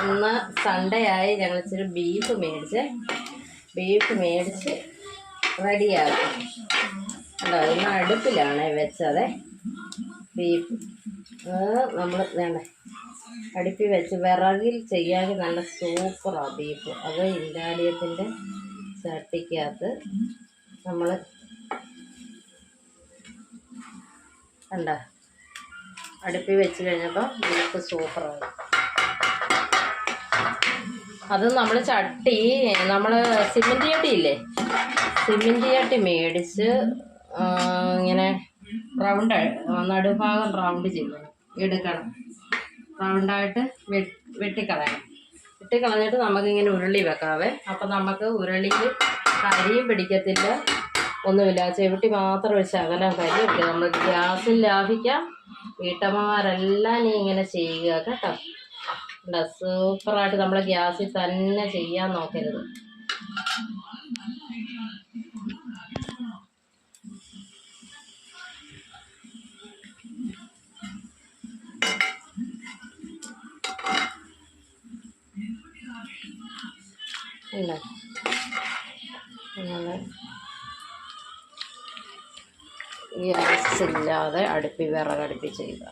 ഇന്ന് സൺഡേ ആയി ഞങ്ങൾ ഇച്ചിരി ബീഫ് മേടിച്ച് റെഡിയാക്കി. അല്ല ഇന്ന് അടുപ്പിലാണ് വെച്ചത്. ബീഫ് നമ്മൾ വേണ്ട അടുപ്പിൽ വെച്ച് വിറകിൽ ചെയ്യാൻ നല്ല സൂപ്പറാണ് ബീഫ്. അത് ഇൻഡാലിയത്തിൻ്റെ ചട്ടിക്കകത്ത് നമ്മൾ കണ്ട അടുപ്പിൽ വെച്ച് കഴിഞ്ഞപ്പോൾ ബീഫ് സൂപ്പറായി. അത് നമ്മൾ സിമൻറ്റ് ചട്ടിയില്ലേ, സിമൻറ്റ് ചട്ടി മേടിച്ച് ഇങ്ങനെ റൗണ്ട് നടുഭാഗം റൗണ്ട് എടുക്കണം. റൗണ്ടായിട്ട് വെട്ടിക്കളഞ്ഞിട്ട് നമുക്കിങ്ങനെ ഉരുളി വെക്കാവേ. അപ്പം നമുക്ക് ഉരുളിയിൽ കരിയും പിടിക്കത്തില്ല, ഒന്നുമില്ല. ചെവിട്ടി മാത്രം ഒരു ശകലം കരി പിടിക്കുക. നമ്മൾ ഗ്യാസിൽ ലാഭിക്കാം. വീട്ടമ്മമാരെല്ലാം നീ ഇങ്ങനെ ചെയ്യുക കേട്ടോ. സൂപ്പറായിട്ട് നമ്മൾ ഗ്യാസിൽ തന്നെ ചെയ്യാൻ നോക്കരുത്. ഇല്ല ഗ്യാസില്ലാതെ വിറകടുപ്പിൽ ചെയ്യുക.